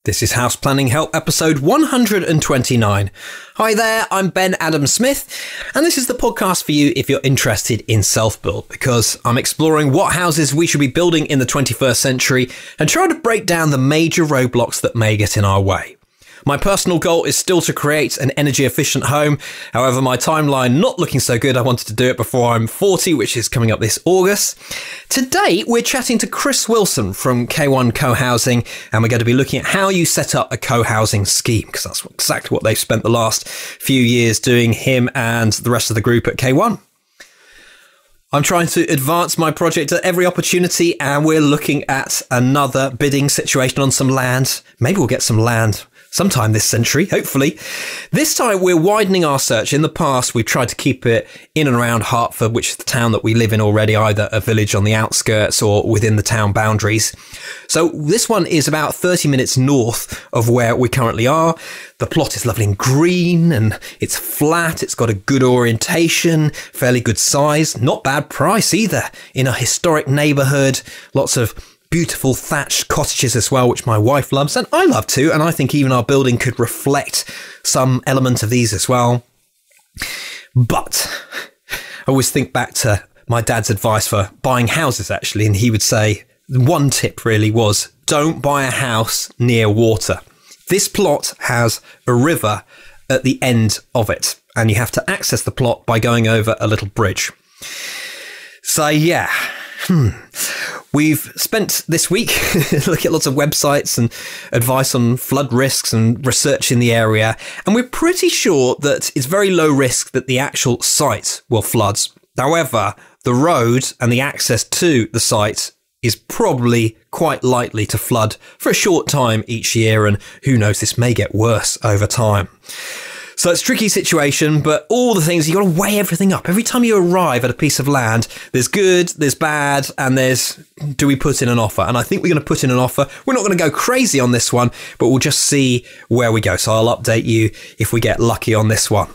This is House Planning Help episode 129. Hi there, I'm Ben Adam Smith, and this is the podcast for you if you're interested in self-build, because I'm exploring what houses we should be building in the 21st century and trying to break down the major roadblocks that may get in our way. My personal goal is still to create an energy efficient home. However, my timeline not looking so good. I wanted to do it before I'm 40, which is coming up this August. Today, we're chatting to Chris Wilson from K1 Co-housing, and we're going to be looking at how you set up a co-housing scheme, because that's exactly what they've spent the last few years doing, him and the rest of the group at K1. I'm trying to advance my project at every opportunity, and we're looking at another bidding situation on some land. Maybe we'll get some land sometime this century, hopefully. This time we're widening our search. In the past, we've tried to keep it in and around Hertford, which is the town that we live in already, either a village on the outskirts or within the town boundaries. So this one is about 30 minutes north of where we currently are. The plot is lovely and green, and it's flat. It's got a good orientation, fairly good size, not bad price either, in a historic neighbourhood, lots of beautiful thatched cottages as well, which my wife loves, and I love too, and I think even our building could reflect some element of these as well. But I always think back to my dad's advice for buying houses, actually, and he would say one tip really was, don't buy a house near water. This plot has a river at the end of it, and you have to access the plot by going over a little bridge. So yeah, We've spent this week looking at lots of websites and advice on flood risks and research in the area, and we're pretty sure that it's very low risk that the actual site will flood. However, the road and the access to the site is probably quite likely to flood for a short time each year, and who knows, this may get worse over time. So it's a tricky situation, but all the things, you've got to weigh everything up. Every time you arrive at a piece of land, there's good, there's bad, and there's, do we put in an offer? And I think we're going to put in an offer. We're not going to go crazy on this one, but we'll just see where we go. So I'll update you if we get lucky on this one.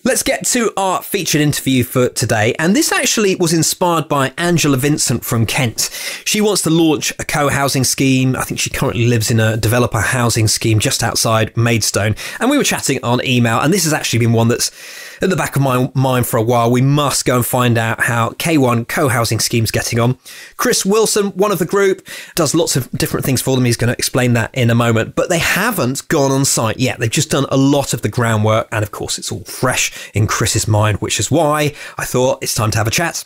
Let's get to our featured interview for today. And this actually was inspired by Angela Vincent from Kent. She wants to launch a co-housing scheme. I think she currently lives in a developer housing scheme just outside Maidstone. And we were chatting on email, and this has actually been one that's at the back of my mind for a while. We must go and find out how K1 co-housing scheme's getting on. Chris Wilson, one of the group, does lots of different things for them. He's going to explain that in a moment. But they haven't gone on site yet. They've just done a lot of the groundwork. And of course, it's all fresh in Chris's mind, which is why I thought it's time to have a chat.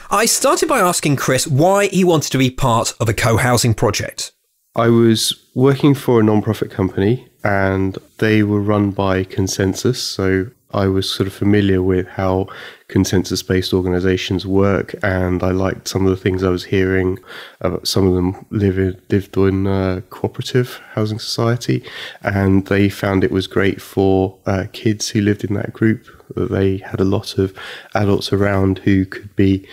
I started by asking Chris why he wanted to be part of a co-housing project. I was working for a non-profit company, and they were run by consensus. So I was sort of familiar with how consensus-based organizations work, and I liked some of the things I was hearing. Some of them lived in a cooperative housing society, and they found it was great for kids who lived in that group. They had a lot of adults around who could be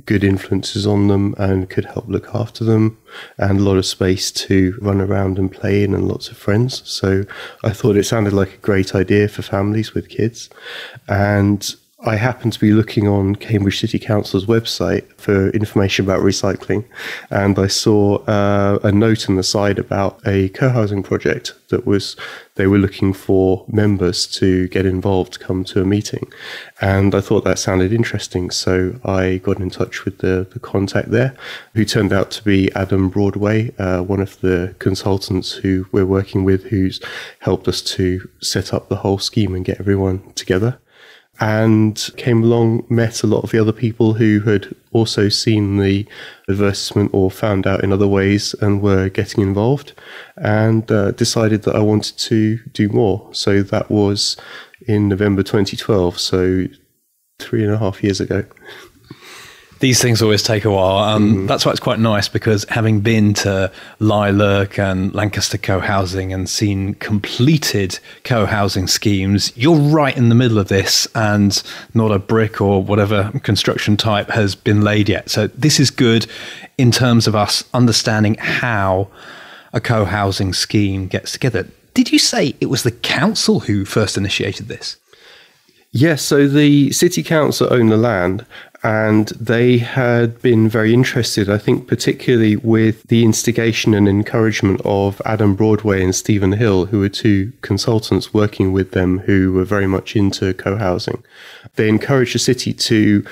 good influences on them and could help look after them, and a lot of space to run around and play in, and lots of friends. So I thought it sounded like a great idea for families with kids. And I happened to be looking on Cambridge City Council's website for information about recycling, and I saw a note on the side about a co-housing project that they were looking for members to get involved, to come to a meeting. And I thought that sounded interesting, so I got in touch with the contact there, who turned out to be Adam Broadway, one of the consultants who we're working with, who's helped us to set up the whole scheme and get everyone together. And came along, met a lot of the other people who had also seen the advertisement or found out in other ways and were getting involved, and decided that I wanted to do more. So that was in November 2012, so 3.5 years ago. These things always take a while. That's why it's quite nice, because having been to Lilac and Lancaster co-housing and seen completed co-housing schemes, you're right in the middle of this, and not a brick or whatever construction type has been laid yet. So this is good in terms of us understanding how a co-housing scheme gets together. Did you say it was the council who first initiated this? Yes, so the city council own the land, And they had been very interested, I think, particularly with the instigation and encouragement of Adam Broadway and Stephen Hill, who were two consultants working with them who were very much into co-housing. They encouraged the city to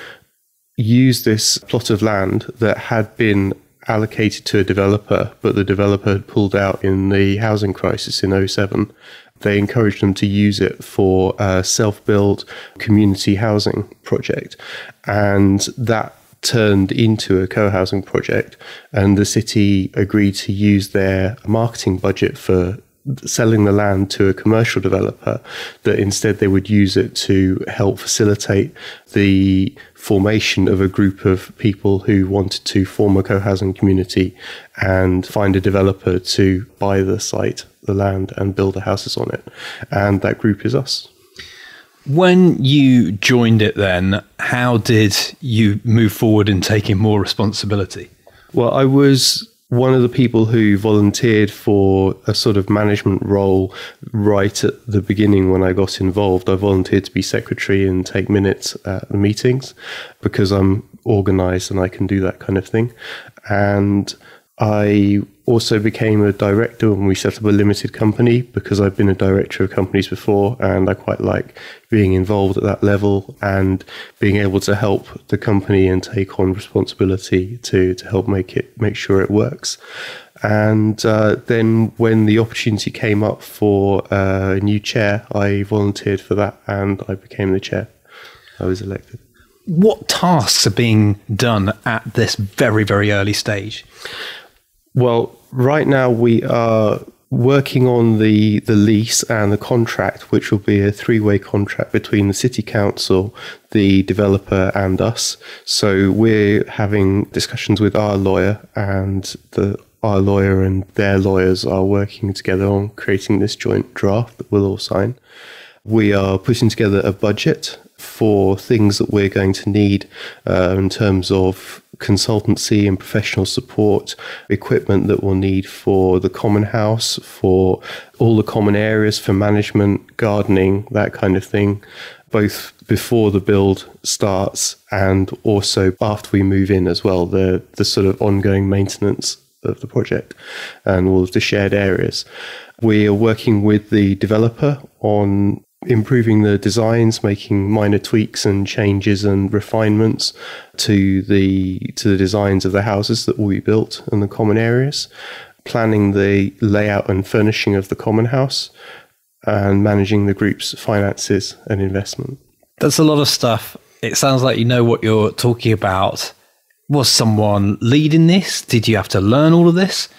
use this plot of land that had been allocated to a developer, but the developer had pulled out in the housing crisis in '07. They encouraged them to use it for a self-build community housing project. And that turned into a co-housing project. And the city agreed to use their marketing budget for selling the land to a commercial developer, that instead they would use it to help facilitate the formation of a group of people who wanted to form a co-housing community and find a developer to buy the site, the land, and build the houses on it. And that group is us. When you joined it then, how did you move forward in taking more responsibility? Well, I was one of the people who volunteered for a sort of management role right at the beginning when I got involved. I volunteered to be secretary and take minutes at the meetings because I'm organised and I can do that kind of thing. And I also became a director when we set up a limited company because I've been a director of companies before, and I quite like being involved at that level and being able to help the company and take on responsibility to help make sure it works. And then when the opportunity came up for a new chair, I volunteered for that and I became the chair. I was elected. What tasks are being done at this very, very early stage? Well, right now we are working on the lease and the contract, which will be a three-way contract between the city council, the developer and us. So we're having discussions with our lawyer, and our lawyer and their lawyers are working together on creating this joint draft that we'll all sign. We are putting together a budget for things that we're going to need in terms of consultancy and professional support, equipment that we'll need for the common house, for all the common areas, for management, gardening, that kind of thing, both before the build starts and also after we move in as well, the sort of ongoing maintenance of the project and all of the shared areas. We are working with the developer on improving the designs, making minor tweaks and changes and refinements to the designs of the houses that will be built in the common areas, planning the layout and furnishing of the common house, and managing the group's finances and investment. That's a lot of stuff. It sounds like you know what you're talking about. Was someone leading this? Did you have to learn all of this?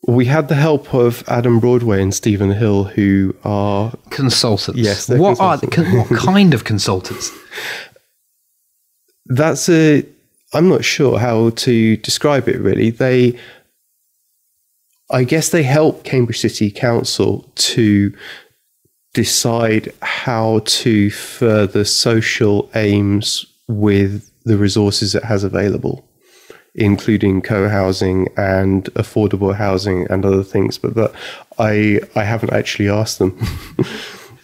We had the help of Adam Broadway and Stephen Hill, who are consultants. Yes, what kind of consultants? I'm not sure how to describe it really. I guess they help Cambridge City Council to decide how to further social aims with the resources it has available, including co-housing and affordable housing and other things. But I haven't actually asked them.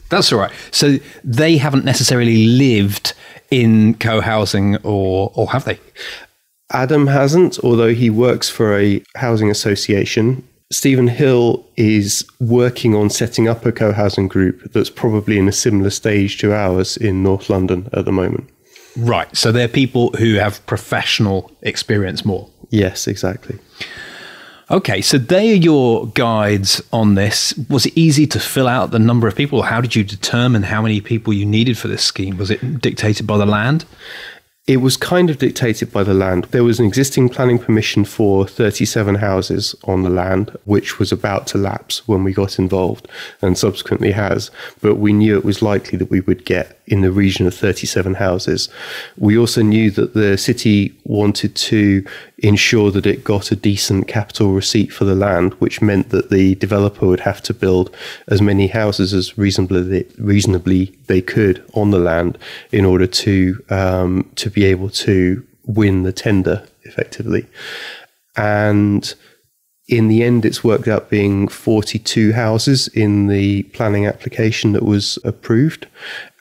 That's all right. So they haven't necessarily lived in co-housing, or have they? Adam hasn't, although he works for a housing association. Stephen Hill is working on setting up a co-housing group that's probably in a similar stage to ours in North London at the moment. Right. So they're people who have professional experience more. Yes, exactly. Okay. So they are your guides on this. Was it easy to fill out the number of people? How did you determine how many people you needed for this scheme? Was it dictated by the land? It was kind of dictated by the land. There was an existing planning permission for 37 houses on the land, which was about to lapse when we got involved and subsequently has. But we knew it was likely that we would get in the region of 37 houses. We also knew that the city wanted to ensure that it got a decent capital receipt for the land, which meant that the developer would have to build as many houses as reasonably they could on the land in order to be able to win the tender effectively. And in the end, it's worked out being 42 houses in the planning application that was approved.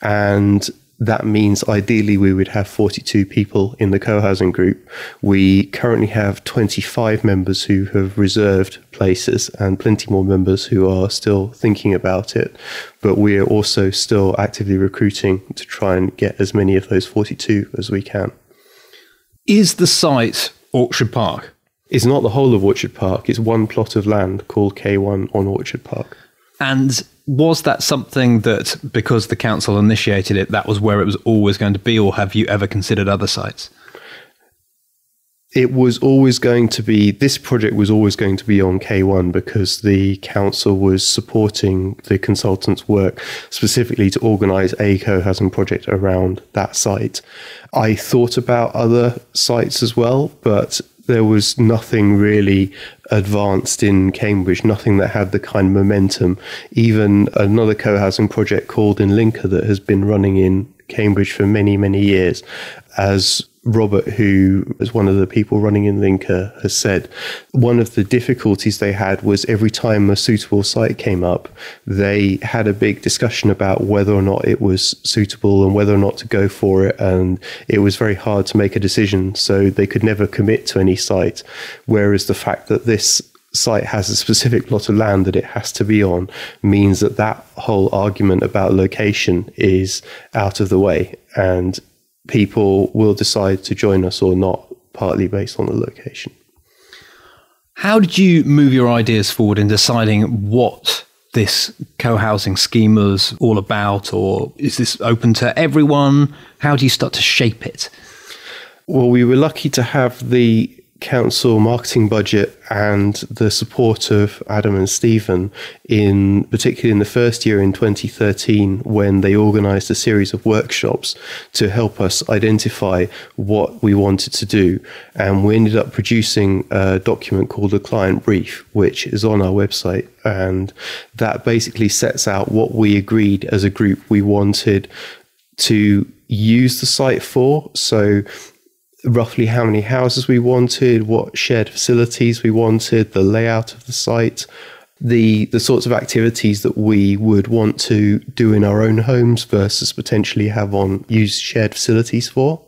And that means ideally we would have 42 people in the co-housing group. We currently have 25 members who have reserved places and plenty more members who are still thinking about it. But we are also still actively recruiting to try and get as many of those 42 as we can. Is the site Orchard Park? It's not the whole of Orchard Park. It's one plot of land called K1 on Orchard Park. And was that something that, because the council initiated it, that was where it was always going to be, or have you ever considered other sites? It was always going to be, this project was always going to be on K1 because the council was supporting the consultant's work specifically to organise a co-housing project around that site. I thought about other sites as well, but there was nothing really advanced in Cambridge, nothing that had the kind of momentum. Even another co-housing project called In Linker that has been running in Cambridge for many, many years. As Robert, who is one of the people running In Linker, has said, one of the difficulties they had was every time a suitable site came up, they had a big discussion about whether or not it was suitable and whether or not to go for it. And it was very hard to make a decision, so they could never commit to any site. Whereas the fact that this site has a specific plot of land that it has to be on means that that whole argument about location is out of the way, and people will decide to join us or not, partly based on the location. How did you move your ideas forward in deciding what this co-housing scheme was all about, or is this open to everyone? How do you start to shape it? Well, we were lucky to have the council marketing budget and the support of Adam and Stephen, particularly in the first year in 2013, when they organised a series of workshops to help us identify what we wanted to do. And we ended up producing a document called a client brief, which is on our website. And that basically sets out what we agreed as a group we wanted to use the site for. So roughly how many houses we wanted, what shared facilities we wanted, the layout of the site, the sorts of activities that we would want to do in our own homes versus potentially use shared facilities for.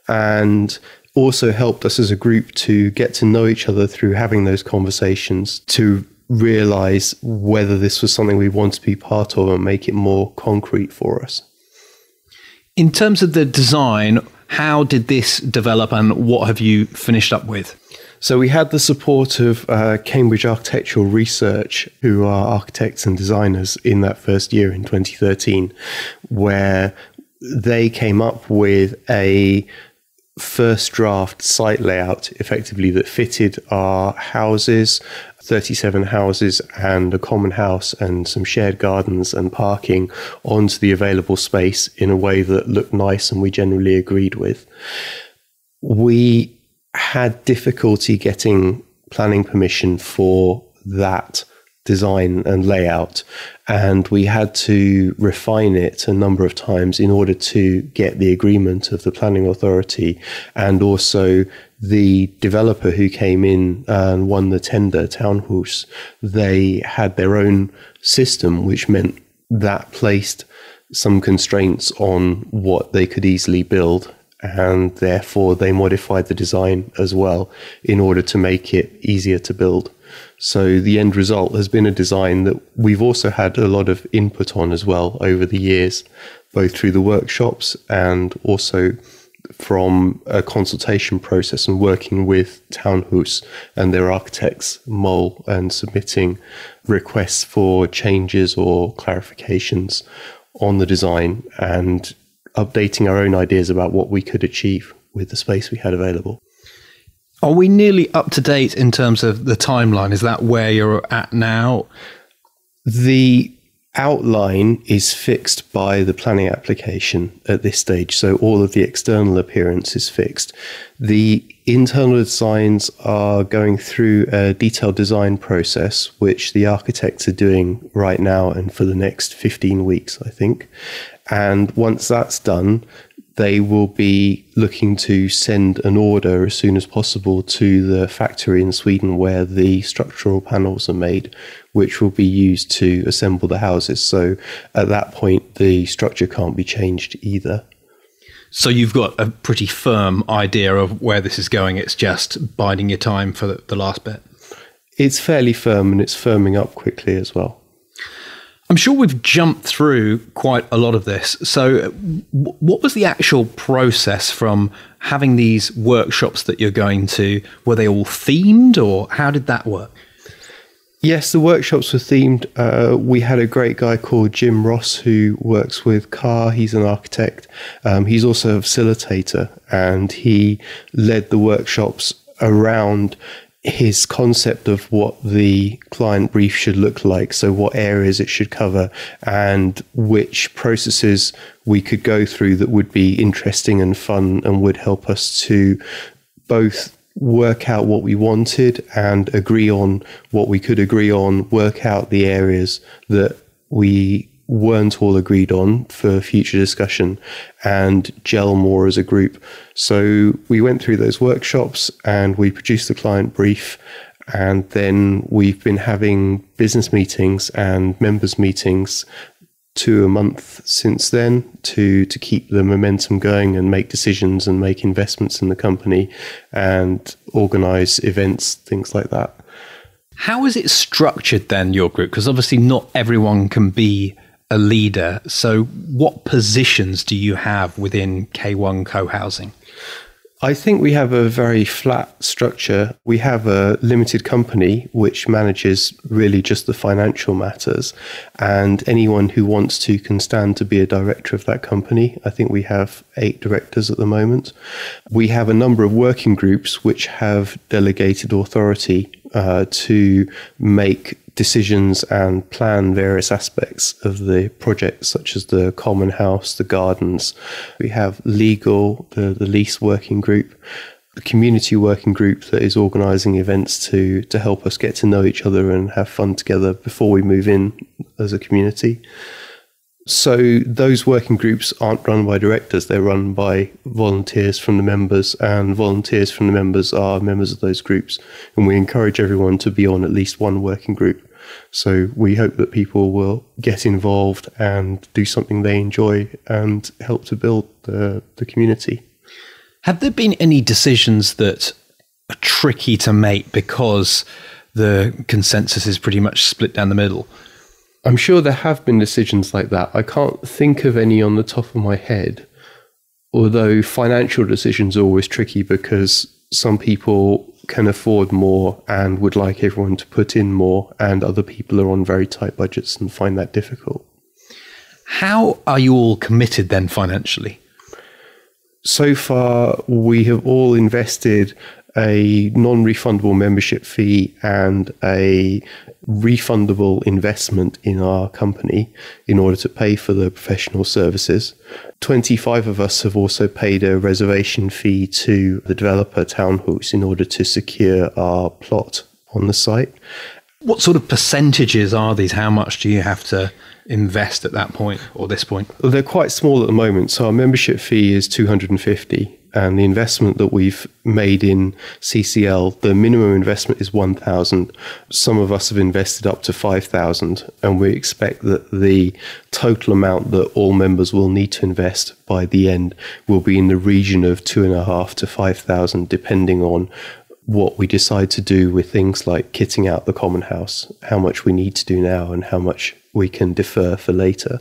And also helped us as a group to get to know each other through having those conversations, to realize whether this was something we want to be part of and make it more concrete for us. In terms of the design, how did this develop and what have you finished up with? So we had the support of Cambridge Architectural Research, who are architects and designers, in that first year in 2013, where they came up with a first draft site layout effectively that fitted our houses, 37 houses and a common house and some shared gardens and parking onto the available space in a way that looked nice and we generally agreed with. We had difficulty getting planning permission for that design and layout, and we had to refine it a number of times in order to get the agreement of the planning authority, and also the developer who came in and won the tender, Townhouse. They had their own system, which meant that placed some constraints on what they could easily build, and therefore they modified the design as well in order to make it easier to build. So the end result has been a design that we've also had a lot of input on as well over the years, both through the workshops and also from a consultation process and working with Townhouse and their architects, Mole, and submitting requests for changes or clarifications on the design and updating our own ideas about what we could achieve with the space we had available. Are we nearly up to date in terms of the timeline? Is that where you're at now? The outline is fixed by the planning application at this stage, so all of the external appearance is fixed. The internal designs are going through a detailed design process, which the architects are doing right now and for the next 15 weeks, I think. And once that's done, they will be looking to send an order as soon as possible to the factory in Sweden where the structural panels are made, which will be used to assemble the houses. So at that point, the structure can't be changed either. So you've got a pretty firm idea of where this is going. It's just biding your time for the last bit. It's fairly firm, and it's firming up quickly as well. I'm sure we've jumped through quite a lot of this. So what was the actual process from having these workshops that you're going to? Were they all themed, or how did that work? Yes, the workshops were themed. We had a great guy called Jim Ross who works with CAR. He's an architect. He's also a facilitator, and he led the workshops around his concept of what the client brief should look like. So what areas it should cover and which processes we could go through that would be interesting and fun and would help us to both work out what we wanted and agree on what we could agree on, work out the areas that we weren't all agreed on for future discussion, and gel more as a group. So we went through those workshops and we produced the client brief, and then we've been having business meetings and members meetings 2 a month since then to keep the momentum going and make decisions and make investments in the company and organize events, things like that. How is it structured then, your group? Because obviously not everyone can be a leader. So what positions do you have within K1 Co-housing? I think we have a very flat structure. We have a limited company which manages really just the financial matters, and anyone who wants to can stand to be a director of that company. I think we have 8 directors at the moment. We have a number of working groups which have delegated authority to make decisions and plan various aspects of the project, such as the common house, the gardens. We have legal, the lease working group, the community working group that is organising events to help us get to know each other and have fun together before we move in as a community. So those working groups aren't run by directors, they're run by volunteers from the members, and volunteers from the members are members of those groups. And we encourage everyone to be on at least one working group. So we hope that people will get involved and do something they enjoy and help to build the community. Have there been any decisions that are tricky to make because the consensus is pretty much split down the middle? I'm sure there have been decisions like that. I can't think of any on the top of my head, although financial decisions are always tricky because some people can afford more and would like everyone to put in more, and other people are on very tight budgets and find that difficult. How are you all committed then financially? So far, we have all invested a non-refundable membership fee and a refundable investment in our company in order to pay for the professional services. 25 of us have also paid a reservation fee to the developer Townhouse in order to secure our plot on the site. What sort of percentages are these? How much do you have to invest at that point or this point? Well, they're quite small at the moment. So our membership fee is 250. And the investment that we've made in CCL, the minimum investment is 1,000. Some of us have invested up to 5,000, and we expect that the total amount that all members will need to invest by the end will be in the region of 2,500 to 5,000, depending on what we decide to do with things like kitting out the common house, how much we need to do now and how much we can defer for later.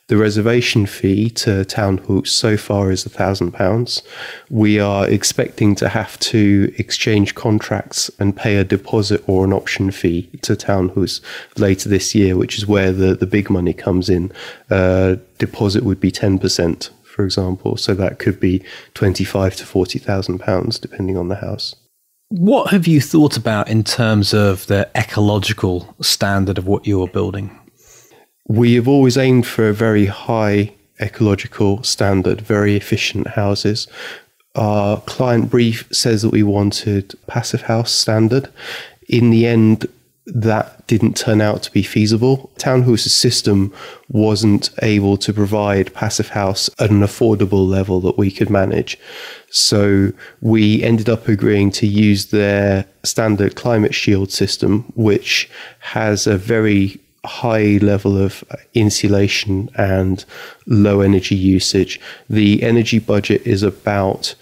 The reservation fee to Townhouse so far is £1,000. We are expecting to have to exchange contracts and pay a deposit or an option fee to Townhouse later this year, which is where the big money comes in. Deposit would be 10%, for example. So that could be £25,000 to £40,000, depending on the house. What have you thought about in terms of the ecological standard of what you're building? We have always aimed for a very high ecological standard, very efficient houses. Our client brief says that we wanted passive house standard. In the end, that didn't turn out to be feasible. Townhouse's system wasn't able to provide passive house at an affordable level that we could manage. So we ended up agreeing to use their standard climate shield system, which has a very high level of insulation and low energy usage. The energy budget is about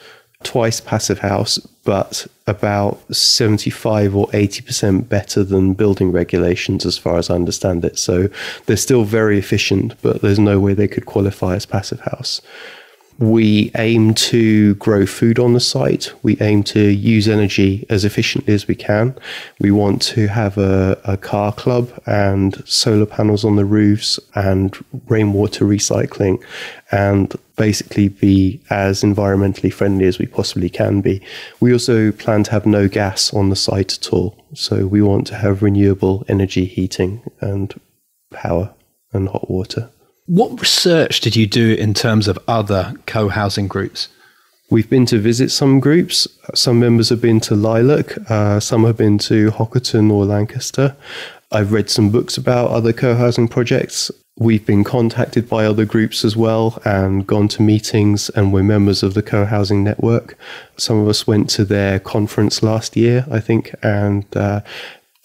twice passive house, but about 75 or 80% better than building regulations as far as I understand it. So they're still very efficient, but there's no way they could qualify as passive house. We aim to grow food on the site. We aim to use energy as efficiently as we can. We want to have a car club and solar panels on the roofs and rainwater recycling, and basically be as environmentally friendly as we possibly can be. We also plan to have no gas on the site at all. So we want to have renewable energy heating and power and hot water. What research did you do in terms of other co-housing groups? We've been to visit some groups. Some members have been to Lilac. Some have been to Hockerton or Lancaster. I've read some books about other co-housing projects. We've been contacted by other groups as well and gone to meetings, and we're members of the co-housing network. Some of us went to their conference last year, I think, and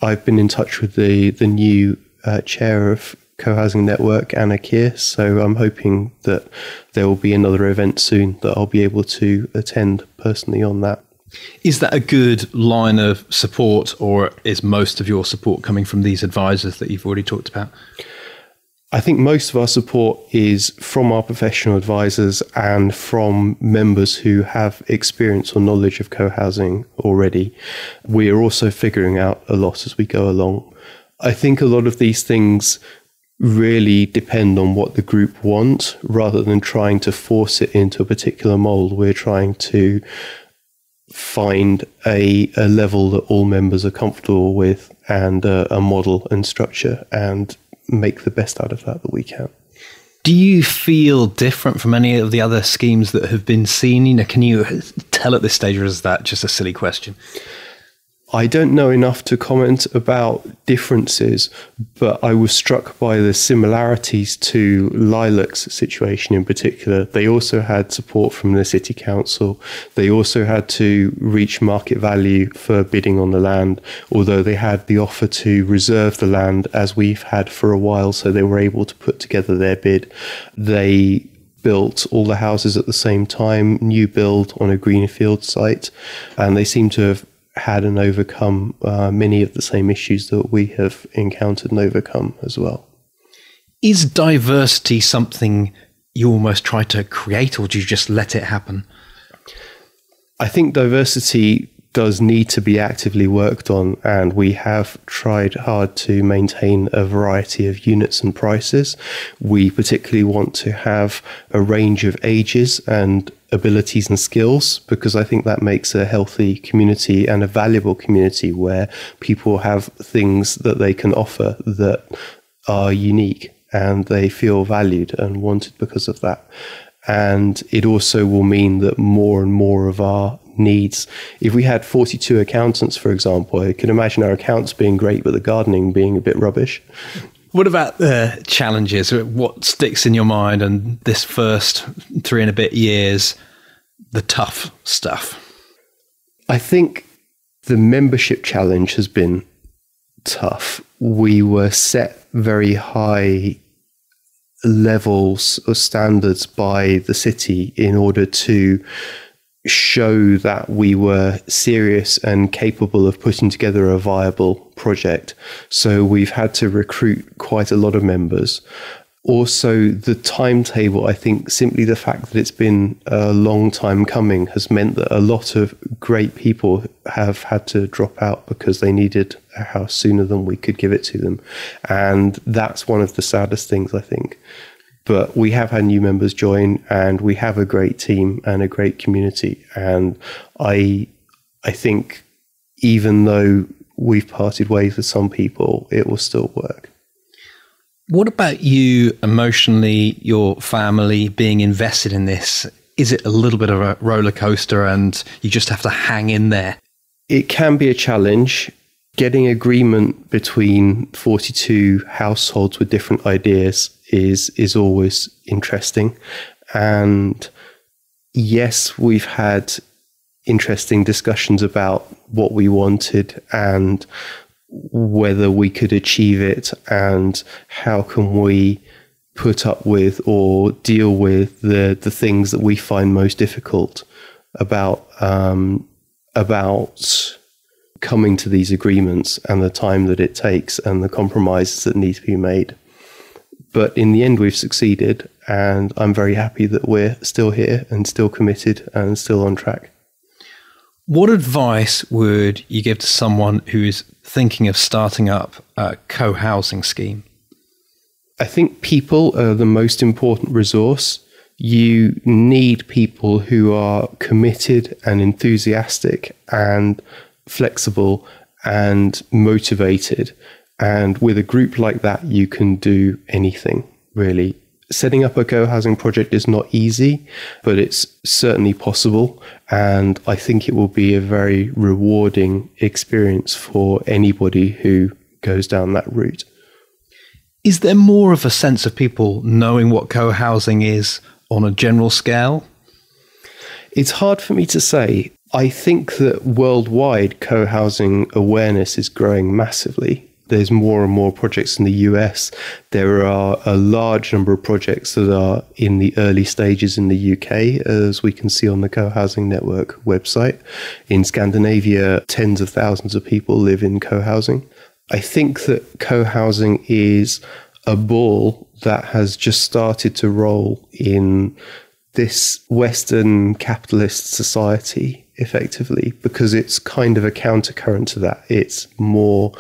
I've been in touch with the new chair of Co-housing Network, Anna Keir, so I'm hoping that there will be another event soon that I'll be able to attend personally on that. Is that a good line of support, or is most of your support coming from these advisors that you've already talked about? I think most of our support is from our professional advisors and from members who have experience or knowledge of co-housing already. We are also figuring out a lot as we go along. I think a lot of these things really depend on what the group want rather than trying to force it into a particular mold. We're trying to find a level that all members are comfortable with and a model and structure, and make the best out of that we can. Do you feel different from any of the other schemes that have been seen? You know, can you tell at this stage, or is that just a silly question? I don't know enough to comment about differences, but I was struck by the similarities to Lilac's situation in particular. They also had support from the city council. They also had to reach market value for bidding on the land, although they had the offer to reserve the land as we've had for a while, so they were able to put together their bid. They built all the houses at the same time, new build on a greenfield site, and they seem to have had and overcome many of the same issues that we have encountered and overcome as well. Is diversity something you almost try to create, or do you just let it happen? I think diversity does need to be actively worked on, and we have tried hard to maintain a variety of units and prices. We particularly want to have a range of ages and abilities and skills, because I think that makes a healthy community and a valuable community where people have things that they can offer that are unique and they feel valued and wanted because of that. And it also will mean that more and more of our needs, if we had 42 accountants, for example, I can imagine our accounts being great, but the gardening being a bit rubbish. What about the challenges? What sticks in your mind, and this first 3 and a bit years, the tough stuff? I think the membership challenge has been tough. We were set very high levels or standards by the city in order to show that we were serious and capable of putting together a viable project. So we've had to recruit quite a lot of members. Also, the timetable, I think simply the fact that it's been a long time coming has meant that a lot of great people have had to drop out because they needed a house sooner than we could give it to them. And that's one of the saddest things, I think. But we have had new members join, and we have a great team and a great community. And I think even though we've parted ways with some people, it will still work. What about you emotionally, your family being invested in this? Is it a little bit of a roller coaster and you just have to hang in there? It can be a challenge. Getting agreement between 42 households with different ideas is always interesting. And yes, we've had interesting discussions about what we wanted and whether we could achieve it and how can we put up with or deal with the things that we find most difficult about coming to these agreements and the time that it takes and the compromises that need to be made. But in the end, we've succeeded, and I'm very happy that we're still here and still committed and still on track. What advice would you give to someone who is thinking of starting up a co-housing scheme? I think people are the most important resource. You need people who are committed and enthusiastic and flexible and motivated. And with a group like that, you can do anything, really. Setting up a co-housing project is not easy, but it's certainly possible. And I think it will be a very rewarding experience for anybody who goes down that route. Is there more of a sense of people knowing what co-housing is on a general scale? It's hard for me to say. I think that worldwide co-housing awareness is growing massively. There's more and more projects in the US. There are a large number of projects that are in the early stages in the UK, as we can see on the Co-Housing Network website. In Scandinavia, tens of thousands of people live in co-housing. I think that co-housing is a ball that has just started to roll in this Western capitalist society, effectively, because it's kind of a countercurrent to that. It's more,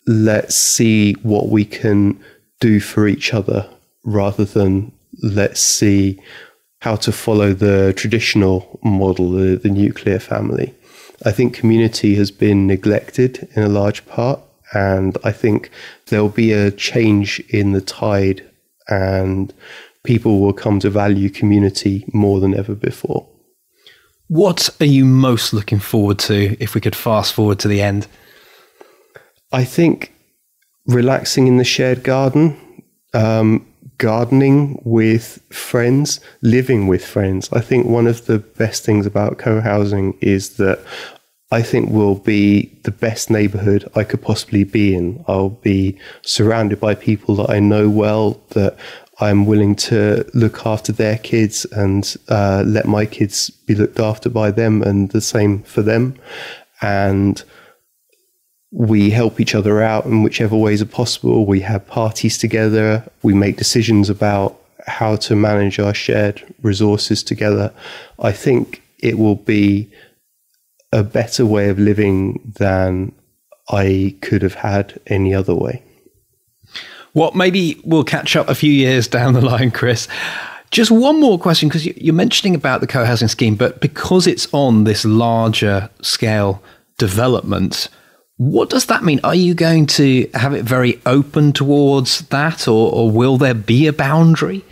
let's see what we can do for each other, rather than let's see how to follow the traditional model, the nuclear family. I think community has been neglected in a large part, and I think there'll be a change in the tide, and people will come to value community more than ever before. What are you most looking forward to if we could fast forward to the end? I think relaxing in the shared garden, gardening with friends, living with friends. I think one of the best things about co-housing is that I think we'll be the best neighborhood I could possibly be in. I'll be surrounded by people that I know well, that I'm willing to look after their kids and let my kids be looked after by them, and the same for them. And we help each other out in whichever ways are possible. We have parties together. We make decisions about how to manage our shared resources together. I think it will be a better way of living than I could have had any other way. Well, maybe we'll catch up a few years down the line, Chris. Just one more question, because you're mentioning about the co-housing scheme, but because it's on this larger scale development, what does that mean? Are you going to have it very open towards that, or will there be a boundary?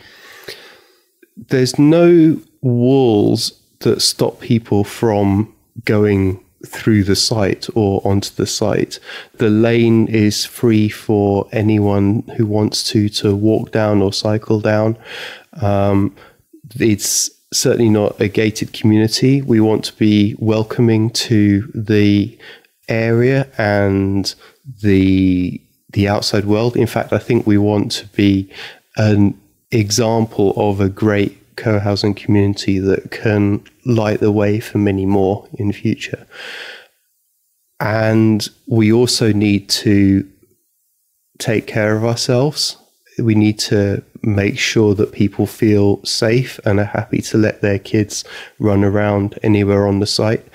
There's no walls that stop people from going through the site or onto the site. The lane is free for anyone who wants to walk down or cycle down. It's certainly not a gated community. We want to be welcoming to the area and the outside world. In fact, I think we want to be an example of a great co-housing community that can light the way for many more in future. And we also need to take care of ourselves. We need to make sure that people feel safe and are happy to let their kids run around anywhere on the site.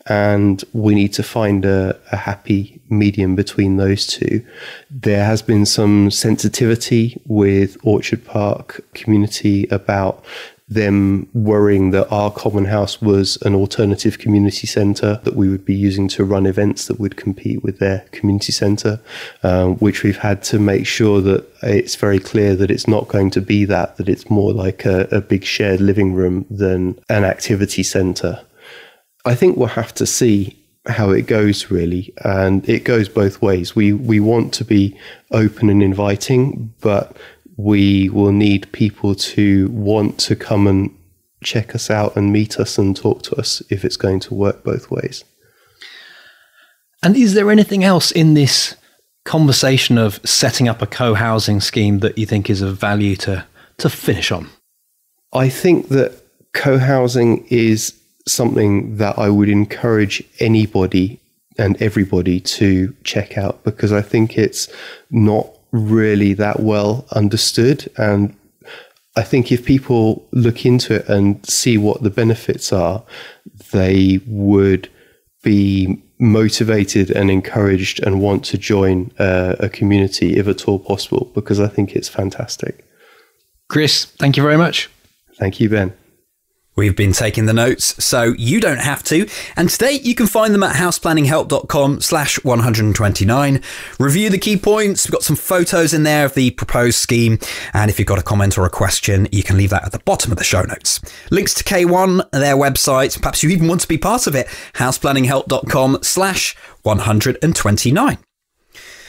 And we need to find a happy medium between those two. There has been some sensitivity with Orchard Park community about them worrying that our common house was an alternative community centre that we would be using to run events that would compete with their community centre, which we've had to make sure that it's very clear that it's not going to be that it's more like a big shared living room than an activity centre. I think we'll have to see how it goes, really. And it goes both ways. We want to be open and inviting, but we will need people to want to come and check us out and meet us and talk to us if it's going to work both ways. And is there anything else in this conversation of setting up a co-housing scheme that you think is of value to finish on? I think that co-housing is something that I would encourage anybody and everybody to check out, because I think it's not really that well understood. And I think if people look into it and see what the benefits are, they would be motivated and encouraged and want to join a community if at all possible, because I think it's fantastic. Chris, thank you very much. Thank you, Ben. We've been taking the notes, so you don't have to. And today you can find them at houseplanninghelp.com/129. Review the key points. We've got some photos in there of the proposed scheme. And if you've got a comment or a question, you can leave that at the bottom of the show notes. Links to K1, their website. Perhaps you even want to be part of it. houseplanninghelp.com/129.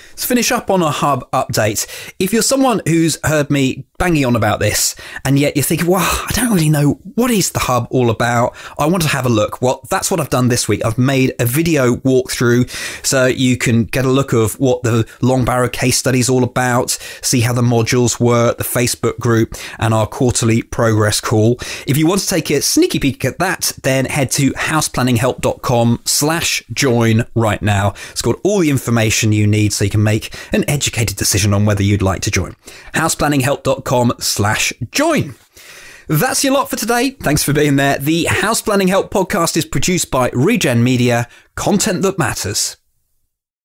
Let's finish up on a hub update. If you're someone who's heard me banging on about this, and yet you're thinking, well, I don't really know, what is the hub all about? I want to have a look. Well, that's what I've done this week. I've made a video walkthrough so you can get a look of what the Long Barrow case study is all about, see how the modules work, the Facebook group, and our quarterly progress call. If you want to take a sneaky peek at that, then head to houseplanninghelp.com/join right now. It's got all the information you need so you can make an educated decision on whether you'd like to join. houseplanninghelp.com/join. That's your lot for today. Thanks for being there. The House Planning Help podcast is produced by Regen Media, content that matters.